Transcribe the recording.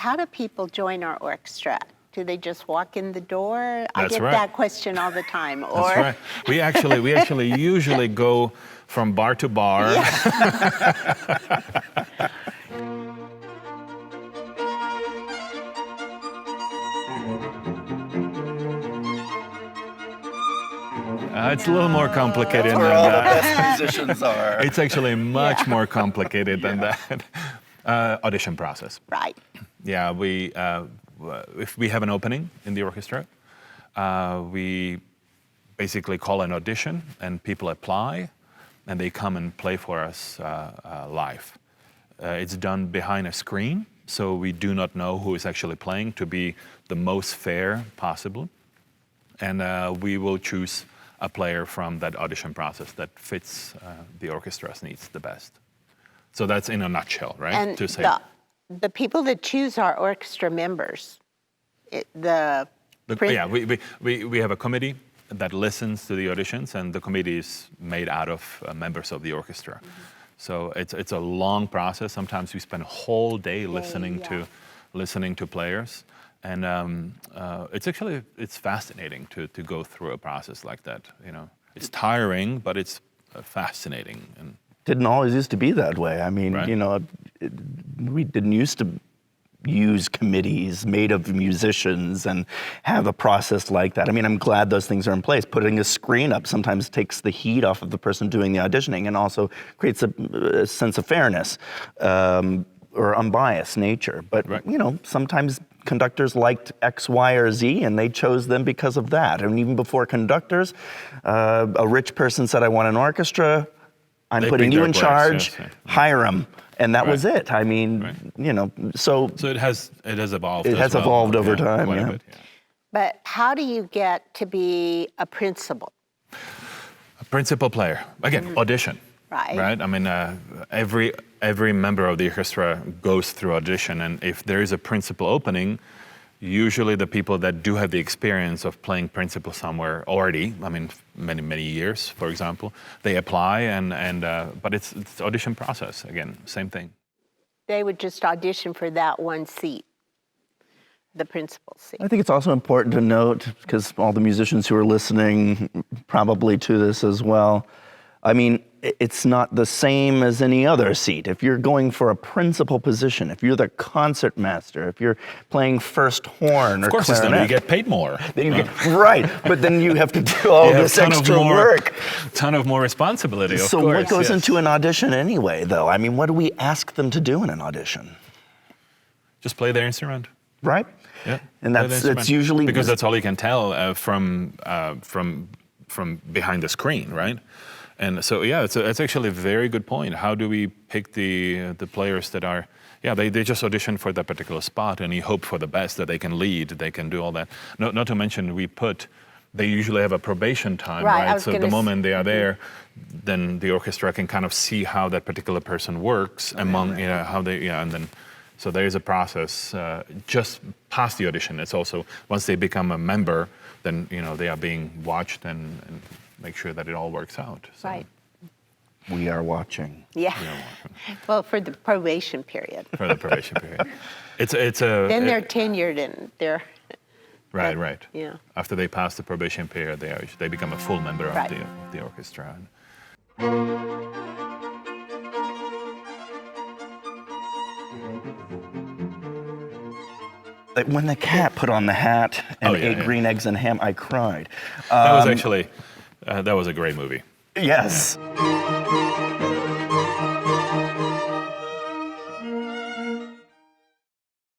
how do people join our orchestra? Do they just walk in the door? I That's get right. that question all the time. That's right. We actually usually go from bar to bar. Yeah. It's a little more complicated That's than where all the that. best musicians are. It's actually much more complicated than that. Audition process. Right. Yeah, if we have an opening in the orchestra, we basically call an audition, and people apply, and they come and play for us live. It's done behind a screen, so we do not know who is actually playing to be the most fair possible. And we will choose a player from that audition process that fits the orchestra's needs the best. So that's in a nutshell, right? And to say. the people that choose our orchestra members, Yeah, we have a committee that listens to the auditions, and the committee is made out of members of the orchestra. Mm-hmm. So it's a long process. Sometimes we spend a whole day listening to players. And it's fascinating to go through a process like that. You know, it's tiring, but it's fascinating. And didn't always used to be that way. I mean, right. you know, we didn't used to use committees made of musicians and have a process like that. I mean, I'm glad those things are in place. Putting a screen up sometimes takes the heat off of the person doing the auditioning and also creates a sense of fairness or unbiased nature. But, right. you know, sometimes conductors liked X, Y, or Z, and they chose them because of that. And even before conductors, a rich person said, I want an orchestra, I'm putting you in charge, yes, right. hire them. And that right. was it. I mean, right. you know, so it has evolved. It has evolved over time, quite a yeah. bit, yeah. But how do you get to be a principal? A principal player, again, audition. Right. Right. I mean, every member of the orchestra goes through audition, and if there is a principal opening, usually the people that do have the experience of playing principal somewhere already, I mean, many years, for example, they apply, but it's audition process again, same thing. They would just audition for that one seat, the principal seat. I think it's also important to note, because all the musicians who are listening probably to this as well, I mean, it's not the same as any other seat. If you're going for a principal position, if you're the concert master, if you're playing first horn or clarinet. Of course, it's then you get paid more. Then you get, right, but then you have to do all this extra work. Ton of more responsibility, of course. So what goes yes. into an audition anyway, though? I mean, what do we ask them to do in an audition? Just play their instrument. Right? Yeah. And that's usually... Because that's all you can tell from behind the screen, right? And so, yeah, it's actually a very good point. How do we pick the players that are, they just audition for that particular spot, and you hope for the best, that they can lead, they can do all that. Not to mention they usually have a probation time, right? So the moment they are there, then the orchestra can kind of see how that particular person works among, how they, and then, so there is a process just past the audition. It's also, once they become a member, then, they are being watched and make sure that it all works out. So. Right. We are watching. Yeah. Well, for the probation period. For the probation period. Then they're tenured and they're... Right. Yeah. After they pass the probation period, they become a full member of the orchestra. When the cat put on the hat and ate green eggs and ham, I cried. That was actually, that was a great movie. Yes.